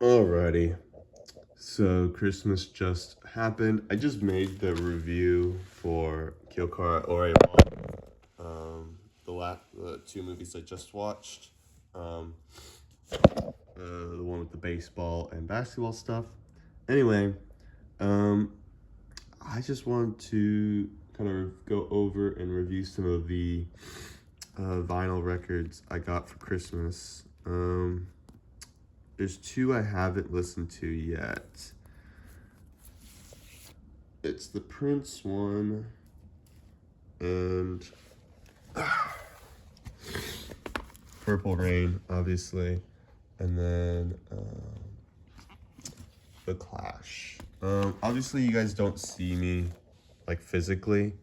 Alrighty, so Christmas just happened. I just made the review for Kyokara Oreimon, the two movies I just watched, um, the one with the baseball and basketball stuff. Anyway, um, I just want to kind of go over and review some of the vinyl records I got for Christmas. There's two I haven't listened to yet. It's the Prince one and Purple Rain, obviously, and then The Clash. Obviously, you guys don't see me like physically.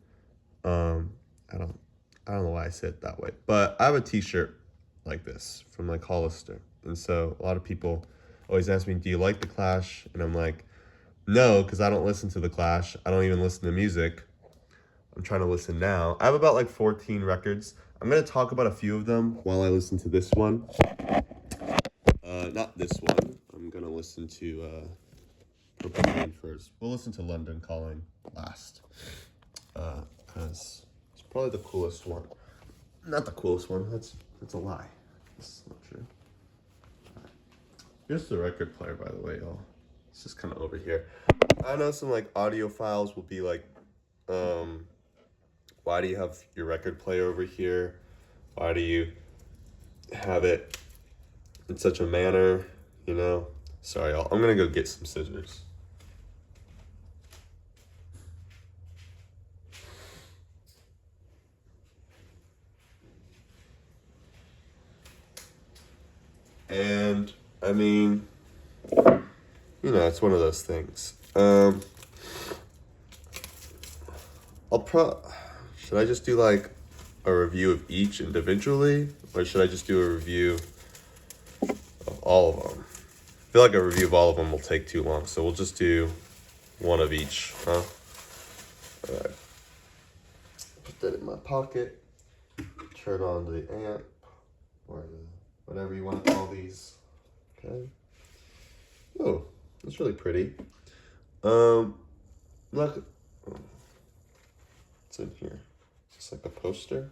Um, I don't, I don't know why I said it that way, but I have a T-shirt like this from like Hollister, and so a lot of people always ask me, "Do you like The Clash?" And I'm like, "No, because I don't listen to The Clash. I don't even listen to music. I'm trying to listen now. I have about like 14 records. I'm gonna talk about a few of them while I listen to this one. Not this one. I'm gonna listen to Purple Rain first. We'll listen to London Calling last, because it's probably the coolest one. Not the coolest one. That's a lie. That's not true. Here's the record player, by the way, y'all. It's just kind of over here. I know some like audio files will be like, why do you have your record player over here? Why do you have it in such a manner? You know? Sorry, y'all. I'm gonna go get some scissors. And I mean, it's one of those things. Should I just do like a review of each individually, or should I just do a review of all of them? I feel like a review of all of them will take too long, so we'll just do one of each, huh? All right. Put that in my pocket. Turn on the amp, or whatever you want to call these. Okay. Oh, that's really pretty. Look, what's in here? Just like a poster.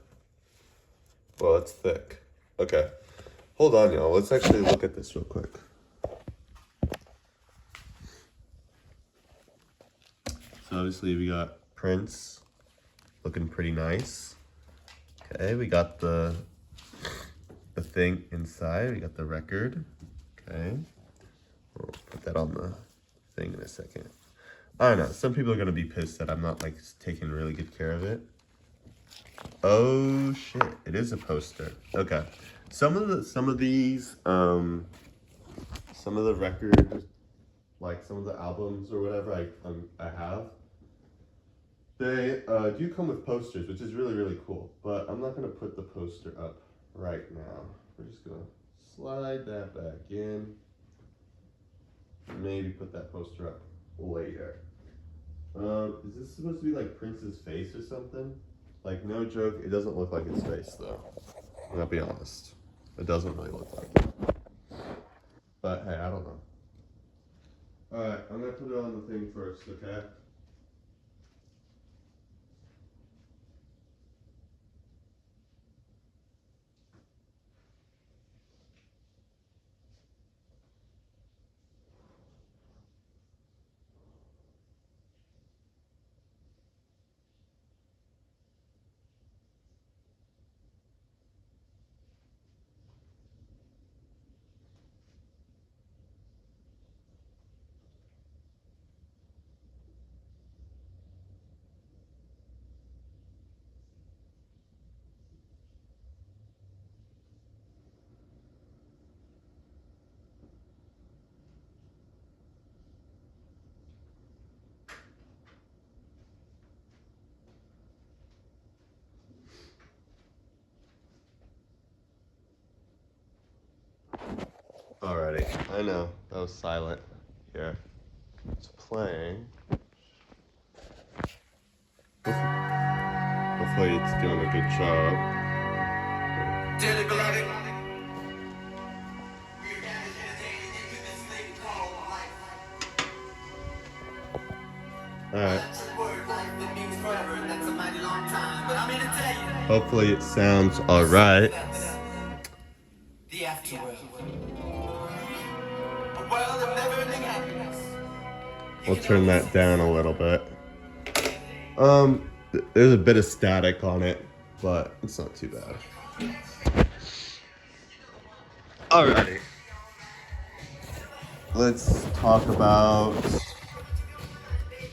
Well, it's thick. Okay, hold on, y'all. Let's actually look at this real quick. So obviously we got Prince, looking pretty nice. Okay, we got the thing inside. We got the record. Okay, we'll put that on the thing in a second. I don't know. Some people are gonna be pissed that I'm not like taking really good care of it. Oh shit! It is a poster. Okay, some of these, some of the records, like some of the albums or whatever I have, they do come with posters, which is really really cool. But I'm not gonna put the poster up right now. We're just gonna slide that back in. Maybe put that poster up later. Is this supposed to be like Prince's face or something? Like, no joke, it doesn't look like his face though. I'm gonna be honest. It doesn't really look like it. But hey, I don't know. Alright, I'm gonna put it on the thing first, okay? Alrighty, I know, that was silent. Here. It's playing. Hopefully it's doing a good job. Alright. Hopefully it sounds alright. We'll turn that down a little bit. There's a bit of static on it, but it's not too bad. Alrighty. Let's talk about...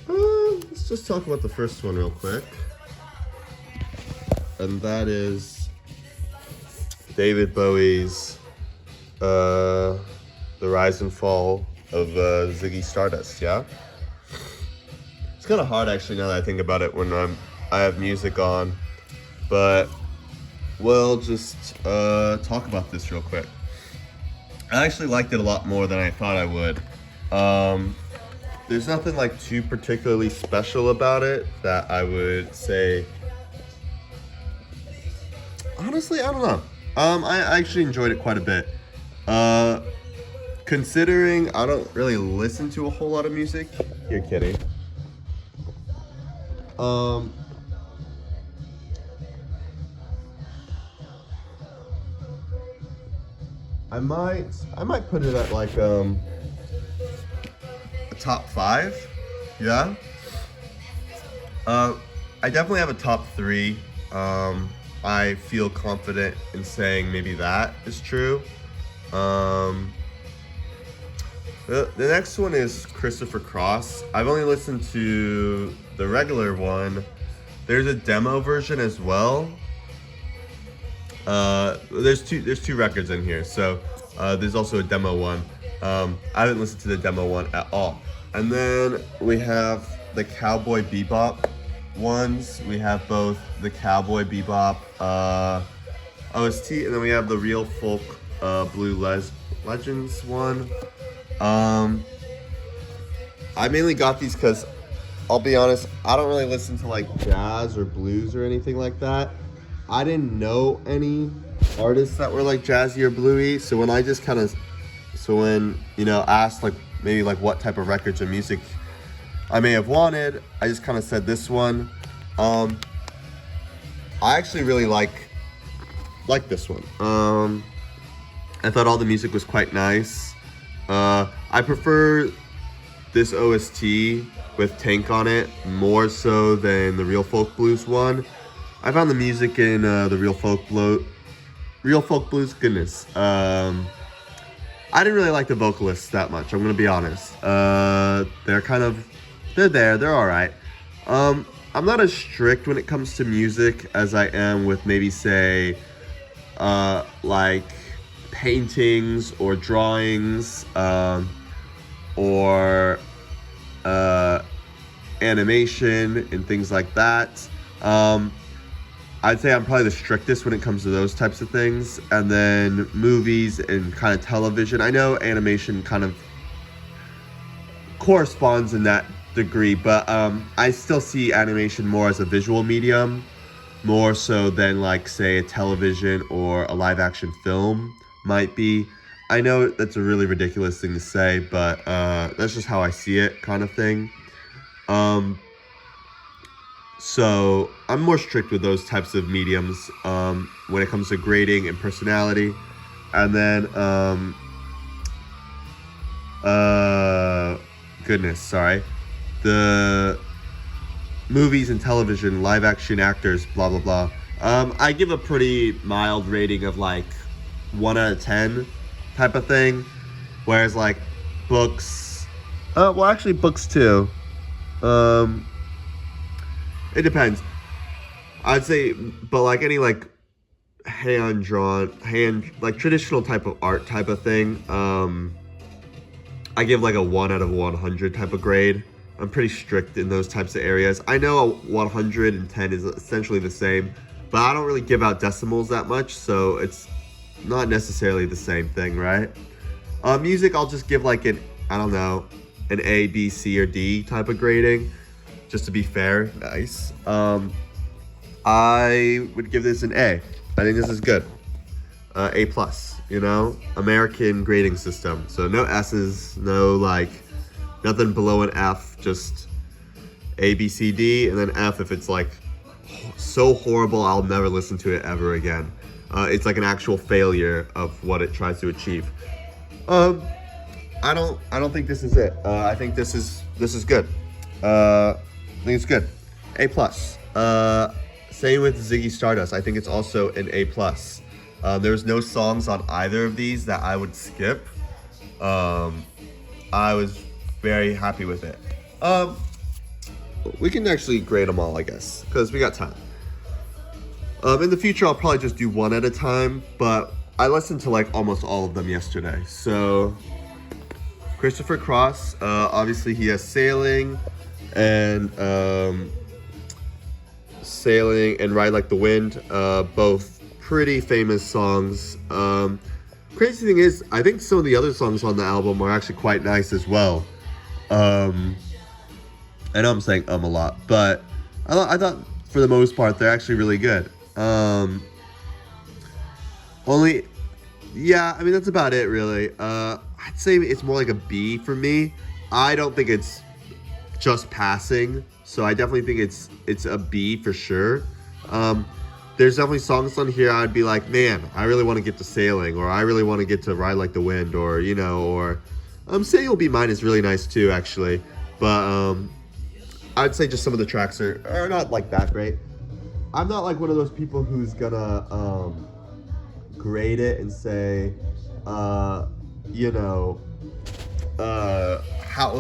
let's just talk about the first one real quick. And that is David Bowie's The Rise and Fall of Ziggy Stardust, yeah? It's kind of hard actually now that I think about it when I have music on, but we'll just talk about this real quick. I actually liked it a lot more than I thought I would. There's nothing like too particularly special about it that I would say. Honestly, I don't know. I actually enjoyed it quite a bit. Considering I don't really listen to a whole lot of music. You're kidding. I might put it at like a top 5. Yeah. I definitely have a top 3. I feel confident in saying maybe that is true. The next one is Christopher Cross. I've only listened to the regular one. There's a demo version as well. There's two records in here, so there's also a demo one. I haven't listened to the demo one at all. And then we have the Cowboy Bebop ones. We have both the Cowboy Bebop OST, and then we have the Real Folk Blue Legends one. I mainly got these because, I'll be honest, I don't really listen to like jazz or blues or anything like that. I didn't know any artists that were like jazzy or bluey, so when asked like maybe like what type of records or music I may have wanted, I just kind of said this one. I actually really like this one. I thought all the music was quite nice. I prefer this OST with Tank on it more so than the Real Folk Blues one. I found the music in the Real Folk Blues, goodness. I didn't really like the vocalists that much, I'm gonna be honest. They're alright. I'm not as strict when it comes to music as I am with maybe say, like paintings or drawings, or animation and things like that. I'd say I'm probably the strictest when it comes to those types of things. And then movies and kind of television. I know animation kind of corresponds in that degree, but I still see animation more as a visual medium, more so than like say a television or a live action film might be. I know that's a really ridiculous thing to say, but that's just how I see it, kind of thing. So I'm more strict with those types of mediums when it comes to grading and personality. And then the movies and television, live action actors, blah blah blah. I give a pretty mild rating of like 1 out of 10 type of thing, whereas like books, books too. It depends. I'd say, but like any like hand like traditional type of art type of thing, I give like a 1 out of 100 type of grade. I'm pretty strict in those types of areas. I know a 110 is essentially the same, but I don't really give out decimals that much, so it's not necessarily the same thing, right? Music, I'll just give like an A, B, C, or D type of grading, just to be fair. Nice. I would give this an A. I think this is good. A+, American grading system. So no S's, no like, nothing below an F, just A, B, C, D, and then F if it's like so horrible I'll never listen to it ever again. It's like an actual failure of what it tries to achieve. I don't think this is it. I think this is good. I think it's good. A plus. Same with Ziggy Stardust. I think it's also an A plus. There's no songs on either of these that I would skip. I was very happy with it. We can actually grade them all, I guess, because we got time. In the future, I'll probably just do one at a time, but I listened to like almost all of them yesterday. So, Christopher Cross, obviously he has Sailing and Ride Like the Wind, both pretty famous songs. Crazy thing is, I think some of the other songs on the album are actually quite nice as well. I know I'm saying a lot, but I thought for the most part they're actually really good. That's about it really. I'd say it's more like a B for me. I don't think it's just passing, so I definitely think it's a B for sure. There's definitely songs on here I'd be like, man, I really want to get to Sailing, or I really want to get to Ride Like the Wind, or Sailing will Be Mine is really nice too, actually. But I'd say just some of the tracks are not like that great. I'm not like one of those people who's gonna grade it and say, how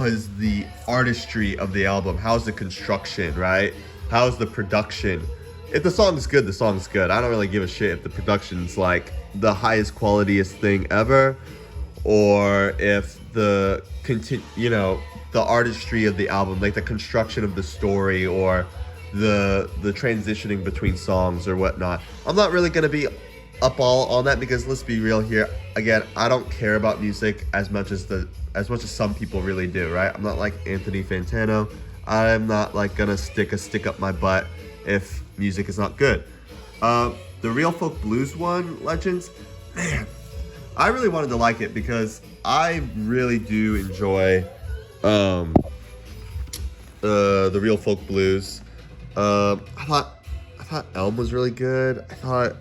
is the artistry of the album? How's the construction, right? How's the production? If the song's good, the song's good. I don't really give a shit if the production's like the highest qualityest thing ever, or if the artistry of the album, like the construction of the story or the transitioning between songs or whatnot. I'm not really gonna be up all on that, because let's be real here. Again, I don't care about music as much as some people really do, right? I'm not like Anthony Fantano. I'm not like gonna stick a stick up my butt if music is not good. The Real Folk Blues one, Legends, man, I really wanted to like it because I really do enjoy the Real Folk Blues. I thought Elm was really good. I thought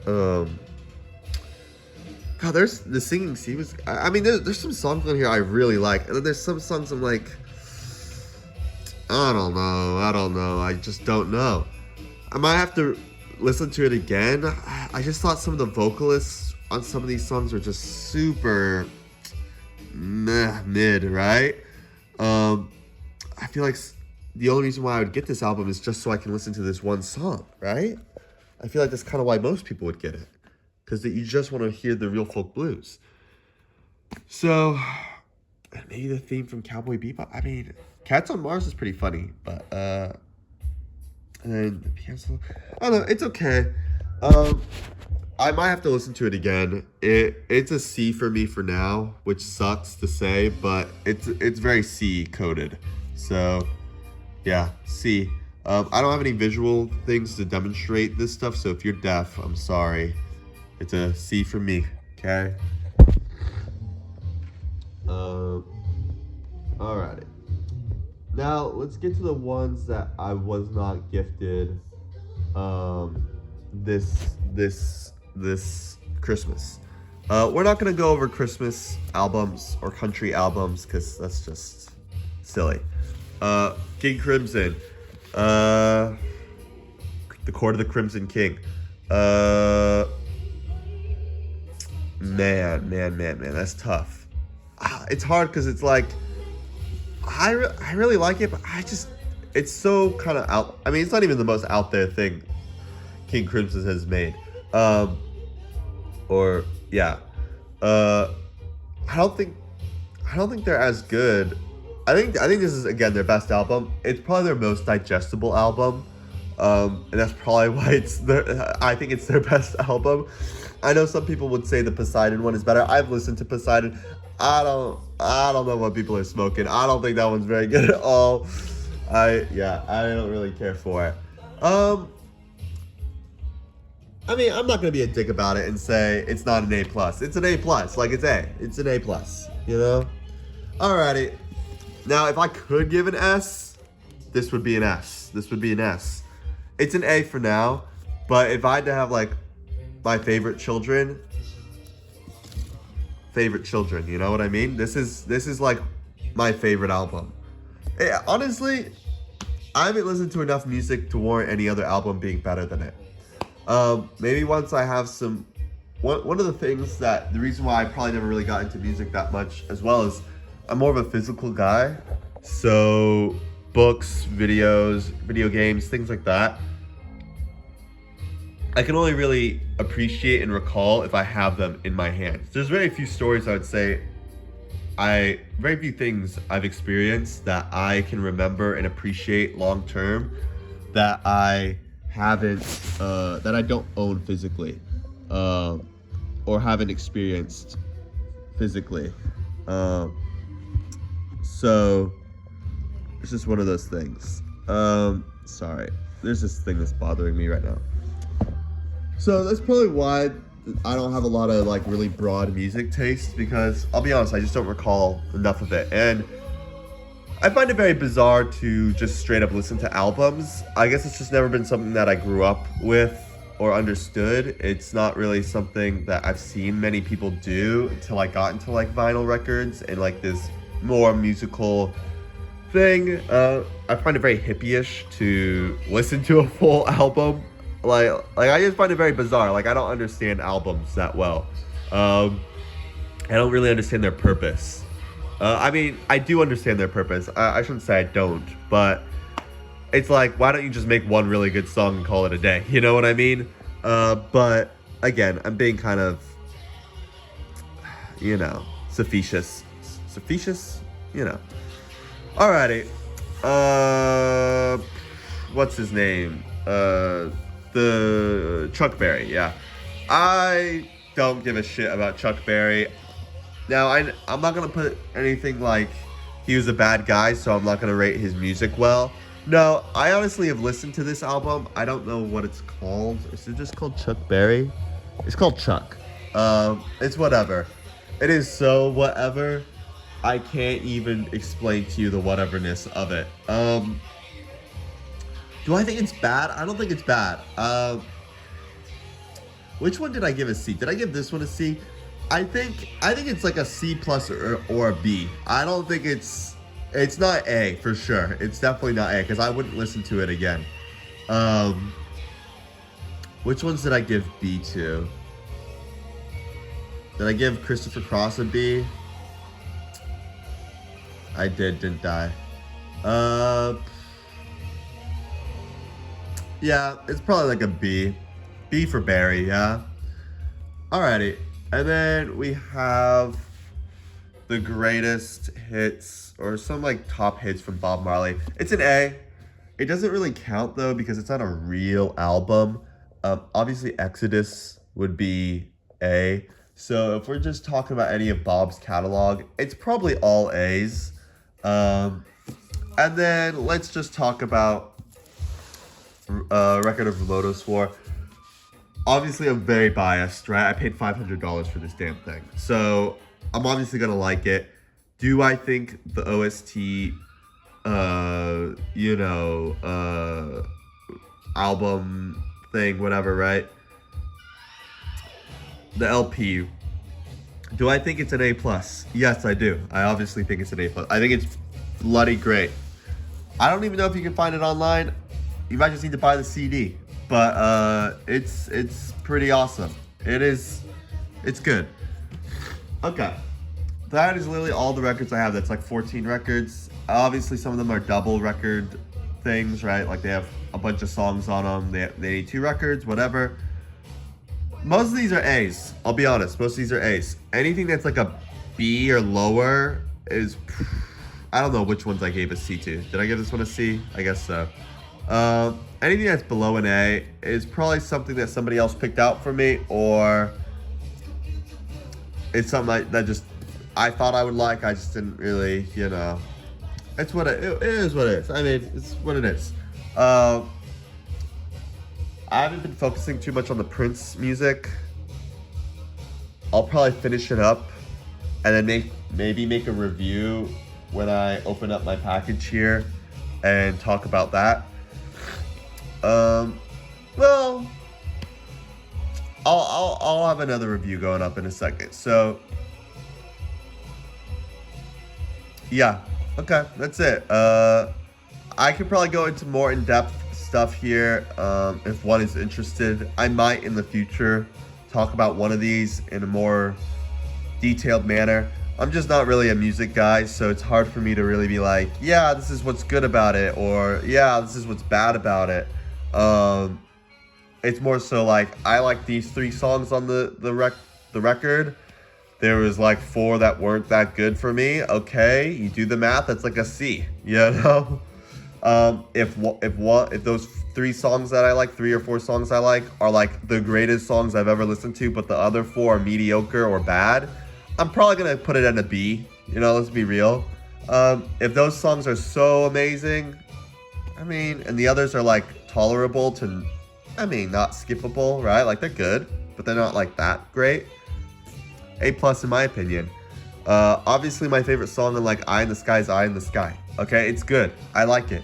God, there's the Singing Sea was. There's some songs on here I really like, and then there's some songs I'm like, I don't know. I just don't know. I might have to listen to it again. I just thought some of the vocalists on some of these songs are just super mid, right? I feel like the only reason why I would get this album is just so I can listen to this one song, right? I feel like that's kind of why most people would get it, because you just want to hear the Real Folk Blues. So maybe the theme from Cowboy Bebop. I mean, Cats on Mars is pretty funny, but and then the piano solo, I don't know, it's okay. I might have to listen to it again. It's a C for me for now, which sucks to say, but it's very C coded. So yeah, C. I don't have any visual things to demonstrate this stuff, so if you're deaf, I'm sorry. It's a C for me, okay? Alrighty. Now, let's get to the ones that I was not gifted this Christmas. We're not going to go over Christmas albums or country albums, because that's just silly. King Crimson. The Court of the Crimson King. Man, that's tough. It's hard because it's like, I really like it, but it's so kind of out. I mean, it's not even the most out there thing King Crimson has made. I don't think they're as good. I think this is, again, their best album. It's probably their most digestible album. And that's probably why I think it's their best album. I know some people would say the Poseidon one is better. I've listened to Poseidon. I don't know what people are smoking. I don't think that one's very good at all. I don't really care for it. I'm not gonna be a dick about it and say it's not an A+. It's an A+. Like, it's A. It's an A+, you know? Alrighty. Now, if I could give an S, this would be an S. This would be an S. It's an A for now, but if I had to have like my favorite children, you know what I mean? This is like my favorite album. Honestly, I haven't listened to enough music to warrant any other album being better than it. Maybe once I have some. One of the things that the reason why I probably never really got into music that much as well is I'm more of a physical guy. So books, videos, video games, things like that, I can only really appreciate and recall if I have them in my hands. There's very few stories I would say very few things I've experienced that I can remember and appreciate long term that I haven't, that I don't own physically, or haven't experienced physically. So it's just one of those things. Sorry, there's this thing that's bothering me right now. So that's probably why I don't have a lot of like really broad music taste, because I'll be honest, I just don't recall enough of it. And I find it very bizarre to just straight up listen to albums. I guess it's just never been something that I grew up with or understood. It's not really something that I've seen many people do until I got into like vinyl records and like this more musical thing. I find it very hippie-ish to listen to a full album. Like I just find it very bizarre. Like I don't understand albums that well. I don't really understand their purpose. I mean, I do understand their purpose. I shouldn't say I don't, but it's like, why don't you just make one really good song and call it a day? You know what I mean? But again, I'm being kind of, facetious, Alrighty. What's his name? The Chuck Berry, yeah. I don't give a shit about Chuck Berry. Now, I'm not going to put anything like he was a bad guy, so I'm not going to rate his music well. No, I honestly have listened to this album. I don't know what it's called. Is it just called Chuck Berry? It's called Chuck. It's whatever. It is so whatever. I can't even explain to you the whateverness of it. Do I think it's bad? I don't think it's bad. Which one did I give a C? Did I give this one a C? I think it's like a C plus or a B. I don't think it's not A for sure. It's definitely not A, because I wouldn't listen to it again. Which ones did I give B to? Did I give Christopher Cross a B? I did, didn't I? Yeah, it's probably like a B. B for Barry, yeah. Alrighty. And then we have the greatest hits, or some like top hits from Bob Marley. It's an A. It doesn't really count though, because it's not a real album. Obviously Exodus would be A. So if we're just talking about any of Bob's catalog, it's probably all A's. And then let's just talk about Record of Lotus War. Obviously, I'm very biased, right? I paid $500 for this damn thing. So I'm obviously going to like it. Do I think the OST, album thing, whatever, right? The LP. Do I think it's an A+? Yes, I do. I obviously think it's an A+. I think it's bloody great. I don't even know if you can find it online. You might just need to buy the CD. But it's pretty awesome. It's good. Okay. That is literally all the records I have. That's like 14 records. Obviously, some of them are double record things, right? Like they have a bunch of songs on them. They need 2 records, whatever. Most of these are A's. I'll be honest. Most of these are A's. Anything that's like a B or lower is... I don't know which ones I gave a C to. Did I give this one a C? I guess so. Anything that's below an A is probably something that somebody else picked out for me, or it's something that just I thought I would like. I just didn't really, It's what it is. What it is. I mean, it's what it is. I haven't been focusing too much on the Prince music. I'll probably finish it up and then maybe make a review when I open up my package here. and talk about that. Well, I'll have another review going up in a second. So yeah, okay, that's it. I could probably go into more in-depth stuff here if one is interested. I might in the future talk about one of these in a more detailed manner. I'm just not really a music guy, so it's hard for me to really be like, yeah, this is what's good about it, or yeah, this is what's bad about it. It's more so like, I like these 3 songs on the record. There was like 4 that weren't that good for me. Okay, you do the math, that's like a C, you know? If those 3 songs that I like, 3 or 4 songs I like, are like the greatest songs I've ever listened to, but the other 4 are mediocre or bad, I'm probably gonna put it at a B. You know, let's be real. If those songs are so amazing, I mean, and the others are like tolerable to, I mean, not skippable, right? Like they're good, but they're not like that great. A+ in my opinion. Obviously my favorite song in like Eye in the Sky is Eye in the Sky. Okay, it's good. I like it.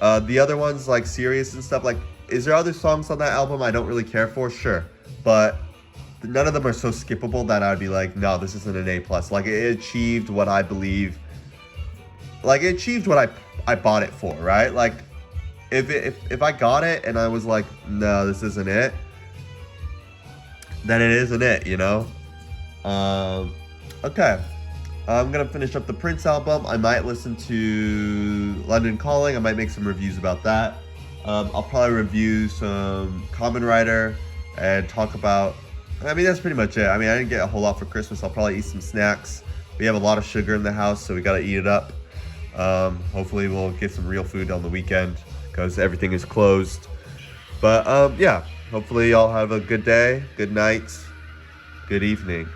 The other ones like Serious and stuff, like, is there other songs on that album I don't really care for? Sure. But none of them are so skippable that I'd be like, no, this isn't an A+. Like it achieved what I believe. Like it achieved what I bought it for, right? Like if I got it and I was like, no, this isn't it, then it isn't it, you know? Okay. I'm gonna finish up the Prince album. I might listen to London Calling. I might make some reviews about that. I'll probably review some Common Writer and talk about, I mean, that's pretty much it. I mean, I didn't get a whole lot for Christmas. I'll probably eat some snacks. We have a lot of sugar in the house, so we gotta eat it up. Hopefully we'll get some real food on the weekend because everything is closed. But yeah, hopefully y'all have a good day, good night, good evening.